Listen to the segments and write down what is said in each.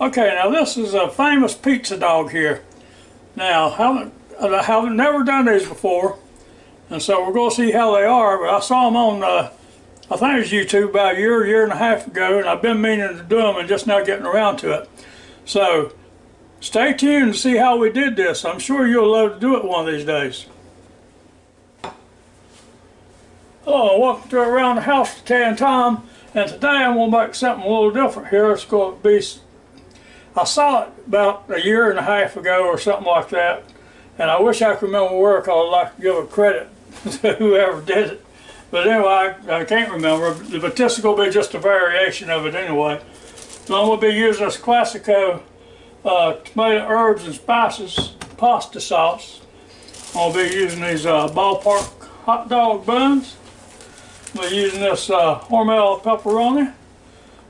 Okay, now this is a famous pizza dog here. Now, I haven't never done these before, and so we're going to see how they are. But I saw them on, I think it was YouTube about a year and a half ago, and I've been meaning to do them and just now getting around to it. So, stay tuned to see how we did this. I'm sure you'll love to do it one of these days. Hello, welcome to Around the House with Tay and Tom, and today I'm going to make something a little different here. It's going to be, I saw it about a year and a half ago or something like that, and I wish I could remember where, because I'd like to give a credit to whoever did it. But anyway, I can't remember, but this is going to be just a variation of it anyway. So I'm going to be using this Classico tomato, herbs and spices pasta sauce. I'm going to be using these ballpark hot dog buns. I'm using this Hormel pepperoni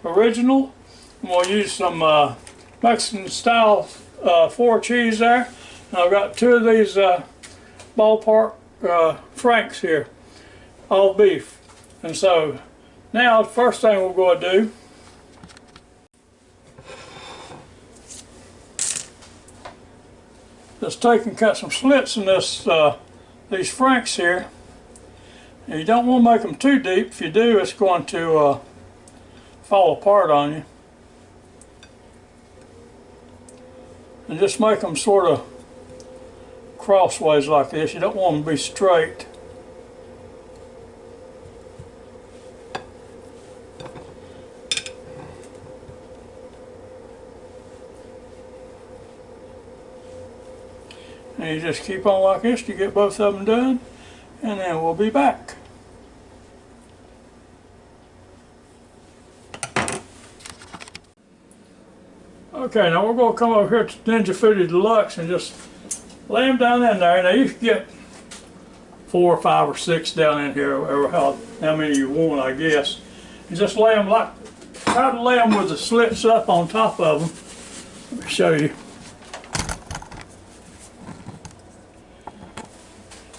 original. I'm going to use some Mexican style 4 cheese there. And I've got 2 of these ballpark franks here, all beef. And so now the first thing we're going to do is take and cut some slits in this these franks here. And you don't want to make them too deep. If you do, it's going to fall apart on you. And just make them sort of crossways like this. You don't want them to be straight. And you just keep on like this to get both of them done, and then we'll be back. Okay, now we're going to come over here to Ninja FOODi Deluxe and just lay them down in there. Now you can get 4 or 5 or 6 down in here, or how many you want, I guess. And just lay them like, try to lay them with the slits up on top of them. Let me show you.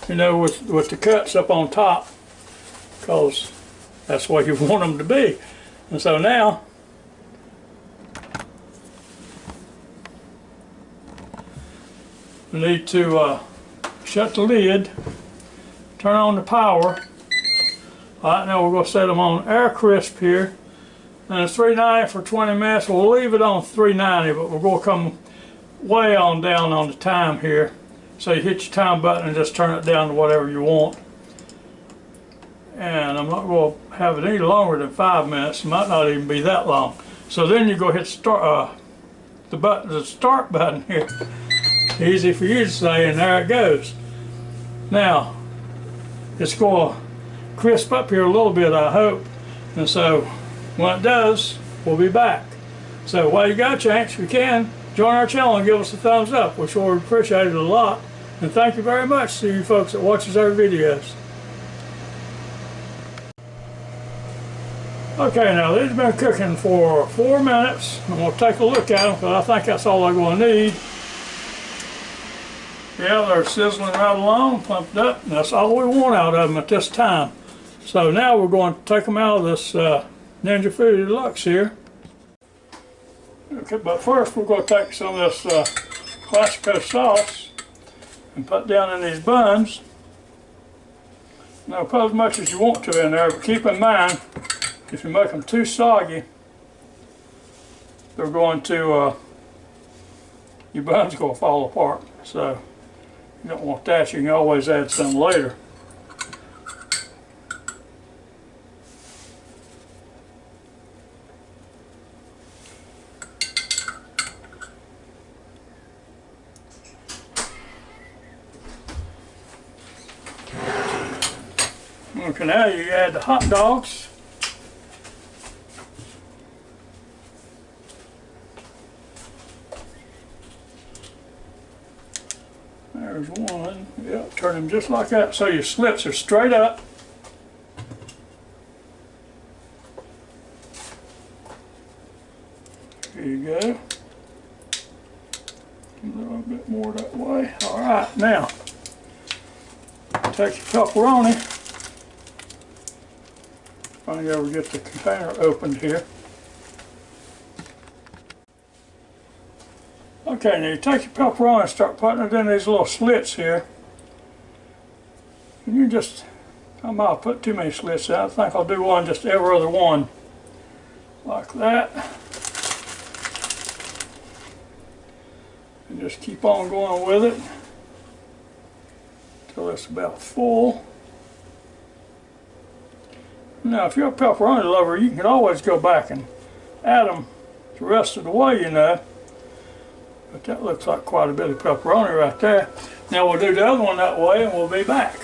You know, with the cuts up on top, because that's what you want them to be. And so now, we need to shut the lid, turn on the power. Alright, now we're going to set them on air crisp here. And it's 390 for 20 minutes. We'll leave it on 390, but we're going to come way on down on the time here. So you hit your time button and just turn it down to whatever you want. And I'm not going to have it any longer than 5 minutes. It might not even be that long. So then you go hit start, the start button here. Easy for you to say, and there it goes. Now, it's going to crisp up here a little bit, I hope. And so, when it does, we'll be back. So while you got a chance, if you can, join our channel and give us a thumbs up. We sure appreciate it a lot. And thank you very much to you folks that watches our videos. Okay, now these have been cooking for 4 minutes. I'm going to take a look at them, because I think that's all they're going to need. Yeah, they're sizzling right along, pumped up, and that's all we want out of them at this time. So now we're going to take them out of this Ninja FOODi Deluxe here. Okay, but first we're going to take some of this Classico sauce and put down in these buns. Now put as much as you want to in there, but keep in mind, if you make them too soggy, they're going to, your bun's going to fall apart. So you don't want that. You can always add some later. Okay, now you add the hot dogs. There's one. Yeah, turn them just like that so your slits are straight up. Here you go. A little bit more that way. Alright, now take your pepperoni. If I can ever get the container opened here. Okay, now you take your pepperoni and start putting it in these little slits here. And you just, I might have put too many slits in. I think I'll do one just every other one. Like that. And just keep on going with it until it's about full. Now if you're a pepperoni lover, you can always go back and add them the rest of the way, you know. But that looks like quite a bit of pepperoni right there. Now we'll do the other one that way and we'll be back.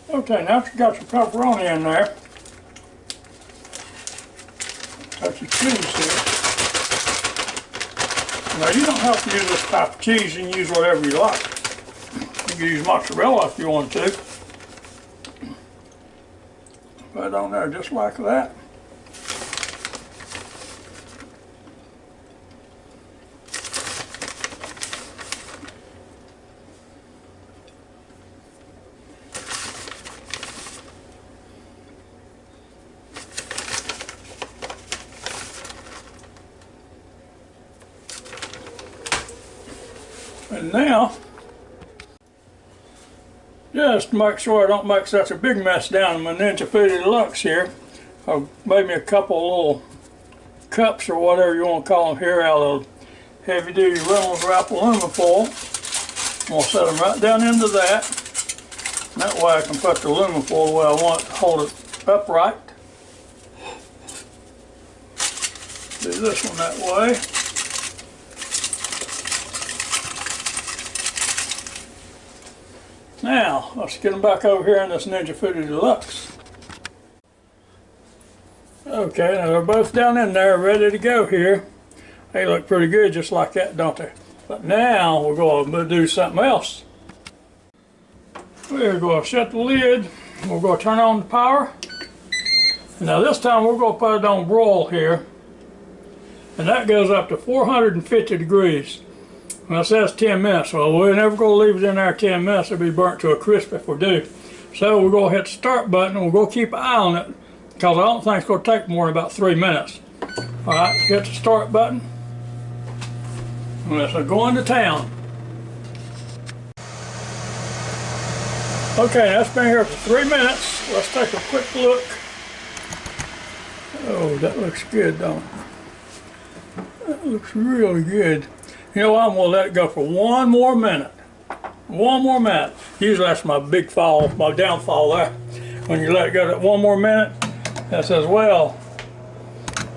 Okay, now that you got your pepperoni in there, got your cheese here. Now you don't have to use this type of cheese, you can use whatever you like. You can use mozzarella if you want to. Put it on there just like that. And now, just to make sure I don't make such a big mess down in my Ninja FOODi DELUXE here, I've made me a couple little cups or whatever you want to call them here out of heavy duty Reynolds wrap aluminum foil. I'm going to set them right down into that. That way I can put the aluminum foil the way I want to hold it upright. Do this one that way. Now, let's get them back over here in this Ninja FOODi DELUXE. Okay, now they're both down in there, ready to go here. They look pretty good just like that, don't they? But now, we're going to do something else. We're going to shut the lid. We're going to turn on the power. Now this time, we're going to put it on broil here. And that goes up to 450 degrees. Well, it says 10 minutes, so we're never going to leave it in there 10 minutes. It'll be burnt to a crisp if we do. So we're going to hit the start button and we're going to keep an eye on it because I don't think it's going to take more than about 3 minutes. Alright, hit the start button. And let's go into town. Okay, that's been here for 3 minutes. Let's take a quick look. Oh, that looks good, don't it? That looks really good. You know what, I'm going to let it go for one more minute. One more minute. Usually that's my big fall, my downfall there. When you let it go that one more minute, that says, well,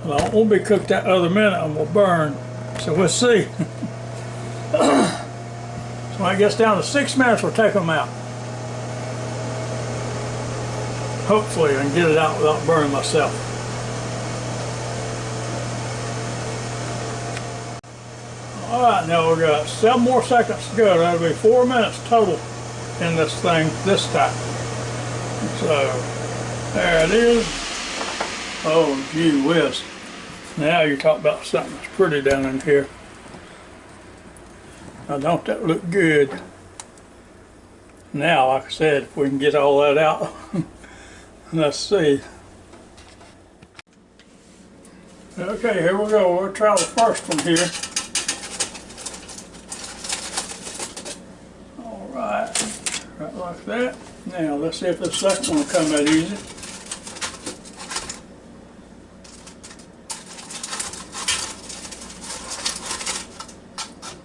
I won't be cooked that other minute, I'm going to burn. So we'll see. So when it gets down to 6 minutes, we'll take them out. Hopefully I can get it out without burning myself. Alright, now we've got 7 more seconds to go. That'll be 4 minutes total in this thing this time. So, there it is. Oh, gee whiz. Now you're talking about something that's pretty down in here. Now don't that look good? Now, like I said, if we can get all that out. Let's see. Okay, here we go. We'll try the first one here. Right like that. Now let's see if the second one will come that easy.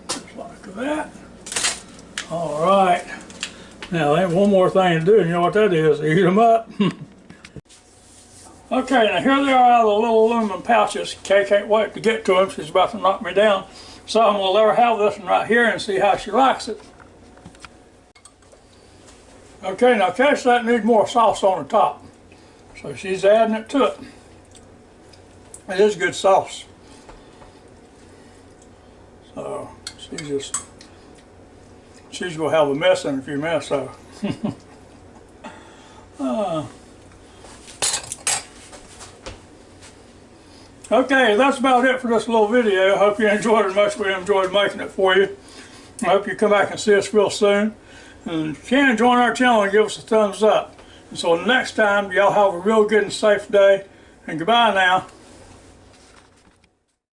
Just like that. Alright. Now there's one more thing to do, and you know what that is? Heat them up. Okay, now here they are out of the little aluminum pouches. Kay can't wait to get to them. She's about to knock me down. So I'm going to let her have this one right here and see how she likes it. Okay, now Kay said it needs more sauce on the top. So she's adding it to it. It is good sauce. So she's going to have a mess in a few minutes, so. Okay, that's about it for this little video. I hope you enjoyed it as much as we enjoyed making it for you. I hope you come back and see us real soon. And if you can, join our channel and give us a thumbs up. And so next time, y'all have a real good and safe day. And goodbye now.